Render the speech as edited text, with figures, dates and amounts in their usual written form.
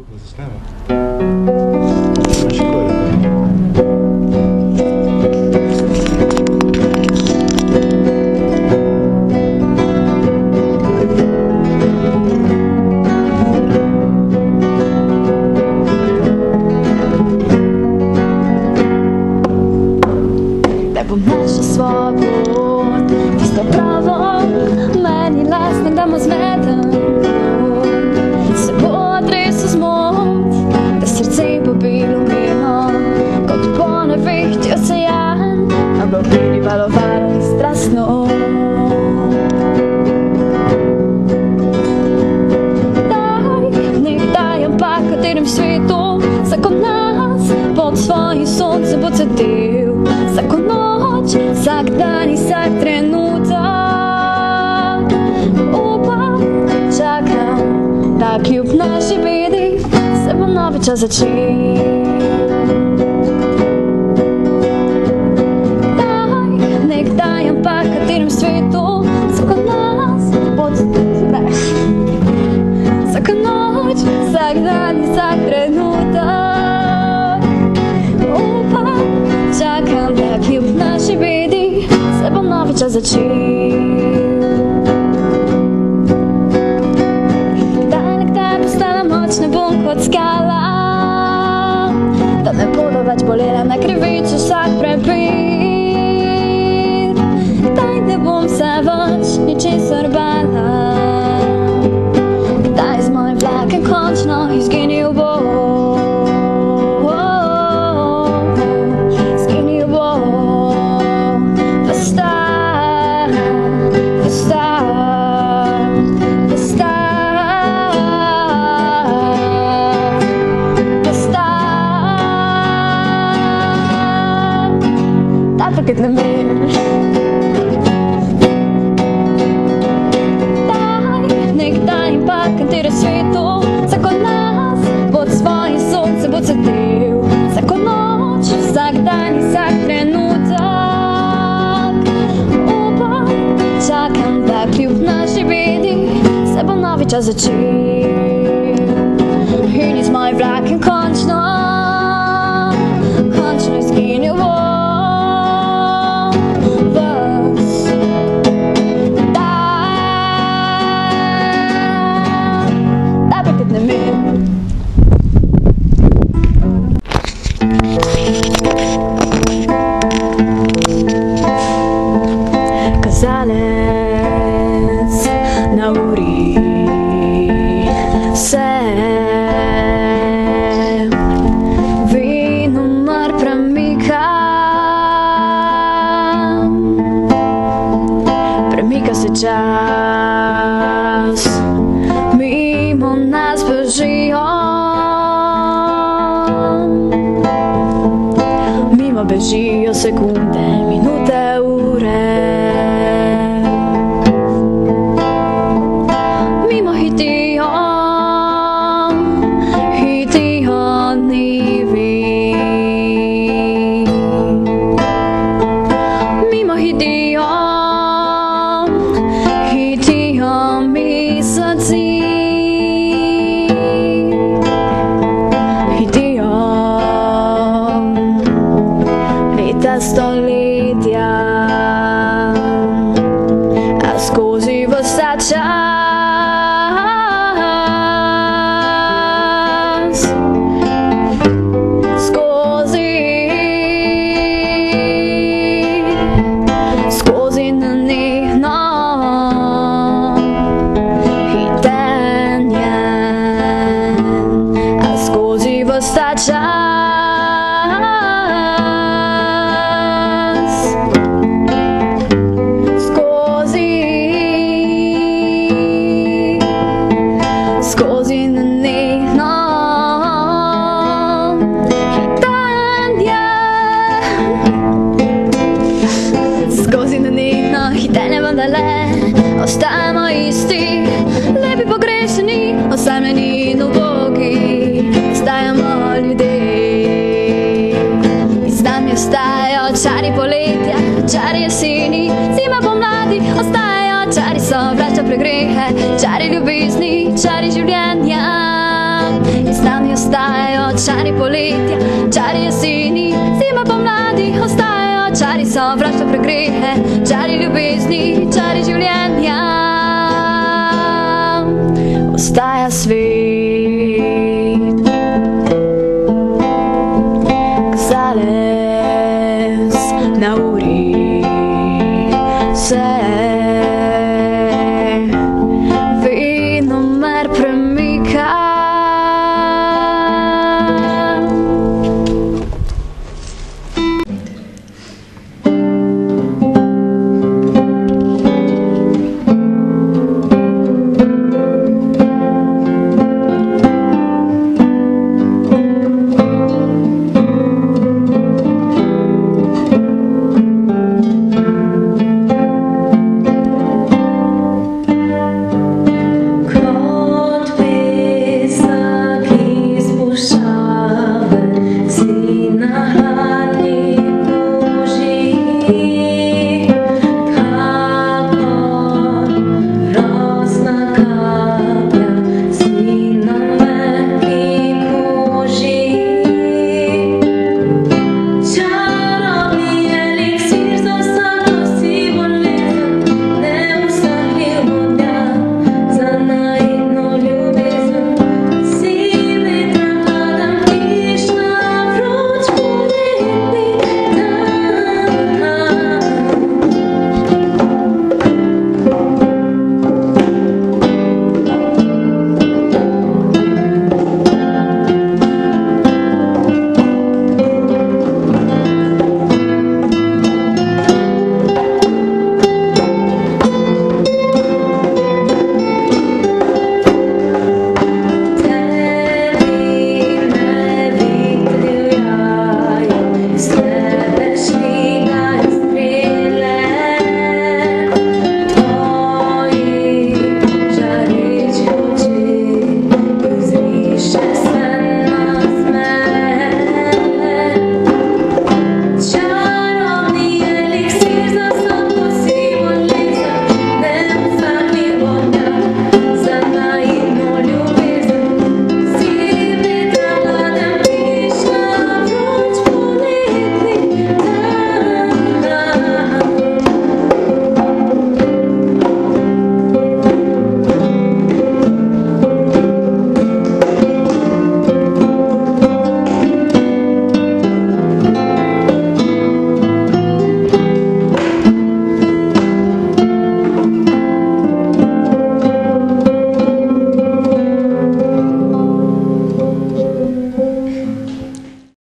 Kako se snema? Ima še gore, Da bom našla svojo pot, tisto pravo, meni lastno, da mu zmedem. Se bo odresel zmot, da srce bo bilo mirno, kot po nevihti ocean, a bo meni valovalo strastno. Nekdaj, ampak v katerem svetu vsako nas pod svojim soncem bo cvetel. Vsako noč, vsak dan in vsak trenutek upam, čakam, da kljub naši bedi se bo novi čas začel. Nekdaj, ampak v katerem svetu vsako nas pod svojim vsako noč, vsak dan in vsak trenutek upam, čakam, da kljub naši bedi se bo novi čas začel. Kdaj postala močna bom kot skala, da ne bodo več bolela na krivici vsak prepir. Kdaj ne bom se več ničesar bala, kdaj z mojim vlakem končno izginil bo. Forget the mirror. Nekdaj, ampak v katerem svetu vsako nas pod svojim soncem bo cvetel. Vsako noč, vsak dan in vsak trenutek upam, čakam, da kljub naši bedi se bo novi čas začel. In iz mojih vlaken končno izginil bo. Kazalec na uri se vinomer premika, premika se čas, mimo nas bežijo, mimo bežijo sekunde, minute, ure. Stoletja, a skozi vsa čas, skozi nenehno hitenje, a skozi vsa čas. Ostajamo isti, lepi pogrešeni, osamljeni in ubogi, ostajamo ljudje. nami ostajajo čari poletja, čari jeseni, zima pomladi, ostajajo čari sovraštva, pregrehe, čari ljubezni, čari življenja. Ostaja svet.